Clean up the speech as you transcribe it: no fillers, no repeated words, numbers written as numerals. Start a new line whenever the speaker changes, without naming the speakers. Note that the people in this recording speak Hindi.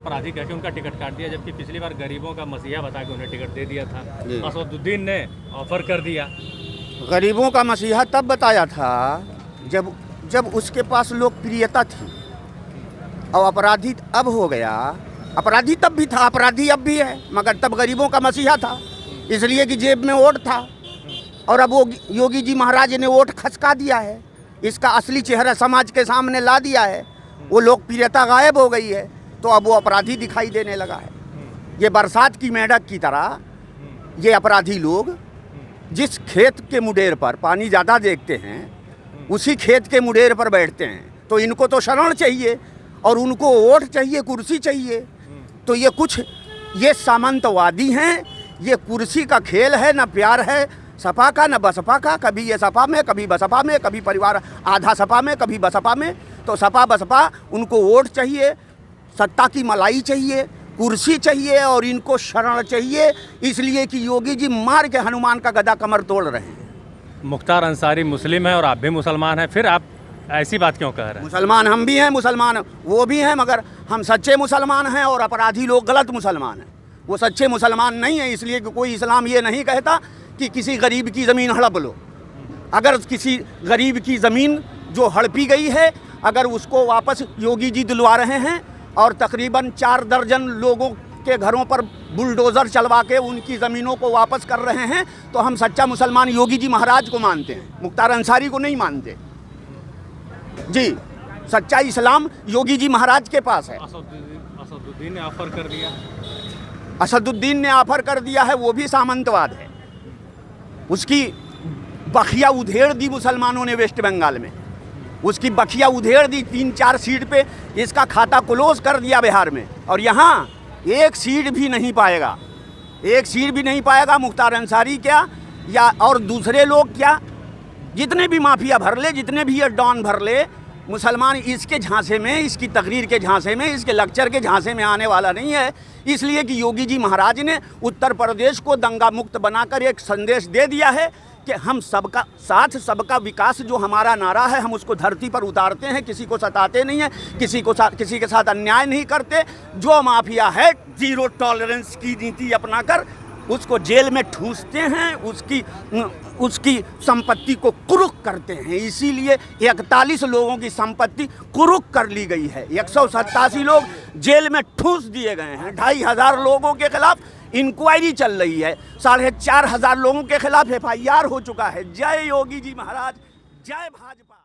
अपराधी कह के उनका टिकट काट दिया, जबकि पिछली बार गरीबों का मसीहा बता के उन्हें टिकट दे दिया था। असदुद्दीन ने ऑफर कर दिया।
गरीबों का मसीहा तब बताया था जब उसके पास लोकप्रियता थी, और अपराधी अब हो गया। अपराधी तब भी था, अपराधी अब भी है, मगर तब गरीबों का मसीहा था, इसलिए कि जेब में वोट था। और अब वो योगी जी महाराज ने वोट खसका दिया है, इसका असली चेहरा समाज के सामने ला दिया है। वो लोकप्रियता गायब हो गई है, तो अब वो अपराधी दिखाई देने लगा है। ये बरसात की मेंढक की तरह ये अपराधी लोग जिस खेत के मुडेर पर पानी ज़्यादा देखते हैं, उसी खेत के मुडेर पर बैठते हैं। तो इनको तो शरण चाहिए और उनको वोट चाहिए, कुर्सी चाहिए। तो ये सामंतवादी हैं, ये कुर्सी का खेल है, न प्यार है सपा का न बसपा का। कभी ये सपा में, कभी बसपा में, कभी परिवार आधा सपा में, कभी बसपा में। तो सपा बसपा उनको वोट चाहिए, सत्ता की मलाई चाहिए, कुर्सी चाहिए, और इनको शरण चाहिए, इसलिए कि योगी जी मार के हनुमान का गदा कमर तोड़ रहे हैं।
मुख्तार अंसारी मुस्लिम है और आप भी मुसलमान हैं, फिर आप ऐसी बात क्यों कह रहे हैं?
मुसलमान हम भी हैं, मुसलमान वो भी हैं, मगर हम सच्चे मुसलमान हैं और अपराधी लोग गलत मुसलमान हैं। वो सच्चे मुसलमान नहीं है, इसलिए कि कोई इस्लाम ये नहीं कहता कि किसी गरीब की ज़मीन हड़प लो। अगर किसी गरीब की ज़मीन जो हड़पी गई है, अगर उसको वापस योगी जी दिलवा रहे हैं और तकरीबन 4 दर्जन लोगों के घरों पर बुलडोज़र चलवा के उनकी ज़मीनों को वापस कर रहे हैं, तो हम सच्चा मुसलमान योगी जी महाराज को मानते हैं, मुख्तार अंसारी को नहीं मानते जी। सच्चा इस्लाम योगी जी महाराज के पास है।
असदुद्दीन ने ऑफर कर दिया।
असदुद्दीन ने ऑफर कर दिया है, वो भी सामंतवाद है। उसकी बखिया उधेड़ दी मुसलमानों ने वेस्ट बंगाल में, उसकी बखिया उधेड़ दी। 3-4 सीट पे इसका खाता क्लोज कर दिया बिहार में, और यहाँ 1 सीट भी नहीं पाएगा, 1 सीट भी नहीं पाएगा। मुख्तार अंसारी क्या या और दूसरे लोग क्या, जितने भी माफिया भर ले, जितने भी ये डॉन भर ले, मुसलमान इसके झांसे में, इसकी तकरीर के झांसे में, इसके लेक्चर के झांसे में आने वाला नहीं है। इसलिए कि योगी जी महाराज ने उत्तर प्रदेश को दंगा मुक्त बनाकर एक संदेश दे दिया है कि हम सबका साथ, सबका विकास जो हमारा नारा है, हम उसको धरती पर उतारते हैं, किसी को सताते नहीं हैं, किसी के साथ अन्याय नहीं करते। जो माफिया है, 0 टॉलरेंस की नीति अपनाकर उसको जेल में ठूंसते हैं, उसकी संपत्ति को कुरुक करते हैं। इसीलिए 41 लोगों की संपत्ति कुरुक कर ली गई है, 187 लोग जेल में ठूंस दिए गए हैं। 2500 लोगों के खिलाफ इंक्वायरी चल रही है, 4500 लोगों के खिलाफ FIR हो चुका है। जय योगी जी महाराज, जय भाजपा।